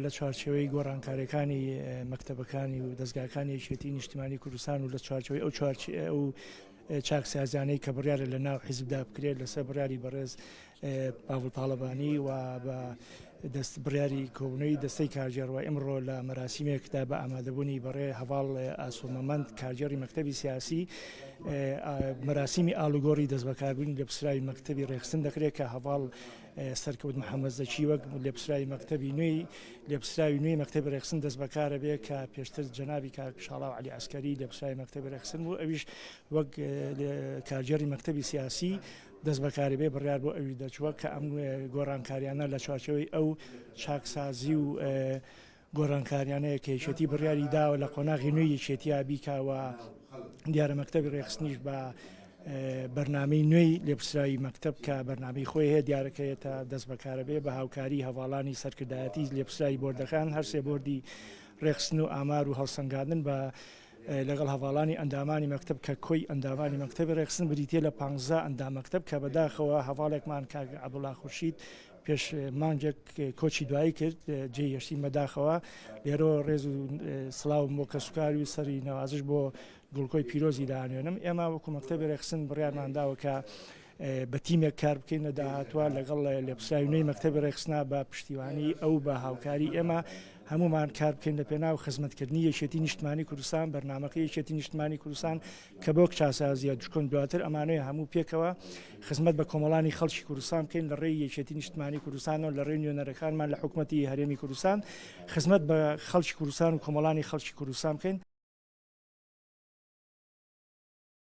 لە چوارچێوەی گۆڕانکاریەکانی مەکتەبەکانی و دەستگاکانی یەکێتی نیشتیمانی کوردستان و لە چوارچێوەی ئەو چاکسازانەی کە بڕیارە لە ناو حیزبدا بکرێت لەسەر بڕیاری بەڕێز باوڵ تاڵەبانی و بە بڕیاری کۆبوونەوەی دەستەی کارژێڕەوە ئەمڕۆ لە مەراسیمێکدا بە ئامادەبوونی بەڕێ هەواڵ ئاسۆمەمەند کارژێڕی مەکتەبی سیاسی مەراسیمی ئالوگۆڕی دەست بەکاربوونی لە پسراوی مەکتەبی ڕێخستن دەکرێت کە هەواڵ سەرکەوت محەممەد زەکی وەک لێپسراوی مەکتەبی نوێی لێپسراوی نوێی مەکتەبی ڕێخستن دەست بەکارە بێ کە پێشتر جەنابی کاکشاڵا و عەلی عەسکەری لێپسراوی مەکتەبی ڕێخستن بوو ئەویش وەک کارژێڕی مەکتەبی سیاسی دەست بەکاری بێ بڕیار بۆ ئەوی دەچووە کە ئەم گۆڕانکاریانە لە چوارچێوەی ئەو چاکسازی و گۆڕانکاریانەیە کە یەکێتی بڕیاری داوە لە قۆناغی نوێی یەکێتیا بیکاوە دیارە مەکتەبی ڕێخستنیش بە بەرنامەی نوێی لێپسراوی مەکتەب کە بەرنامەی خۆی هەیە دیارەکەیەتە دەست بەکارە بێ بە هاوکاری هەواڵانی سەرکردایەتی لێپسراوی بۆردەکان هەر سێ بۆردی ڕێخستن و ئامار و هەڵسەنگاندن بە لەگەڵ هەواڵانی ئەندامانی مەکتەب کە کۆی ئەندامانی مەکتەبی ڕێخستن بریتە لە 15 ئەندام مەکتەب کە بەداخەوە هەواڵێکمان کاک عەبدوڵڵا خورشید پێش مانگێک کۆچی دوایی کرد جێ هێشتین بەداخەوە لێرەوە ڕێز و سڵاوم بۆ کەسوکاری و سەری نەوازش بۆ گوڵکۆی پیرۆزی داهێنم ئێمە وەکو مەکتەبی ڕێخستن بڕیارمانداوە کە بە تیمێک کار بکەین لە داهاتوە لەگەڵ لێپسراوی نوێی مەکتەبی ڕێخستنا بە پشتیوانی ئەو بە هاوکاری ئێمە هەمومان کار بکەین لە پێناو خزمەتکردنی یەکێتی نیشتمانی کوردستان بەرنامەکەی یەکێتی نیشتمانی کوردستان کە بۆ چاسازیە دوشکۆن دواتر ئەمانەیە هەموو پێکەوە خزمەت بە کۆمەڵانی خەڵکی کوردستان بکەین لە ڕێی یەکێتی نیشتمانی کوردستانەوە لە ڕێی نوێنەرەکانمان لە حکوومەتی هەرێمی کوردستان خزمەت بە خەڵکی کوردستان و کۆمەڵانی خەڵکی کوردستان بکەین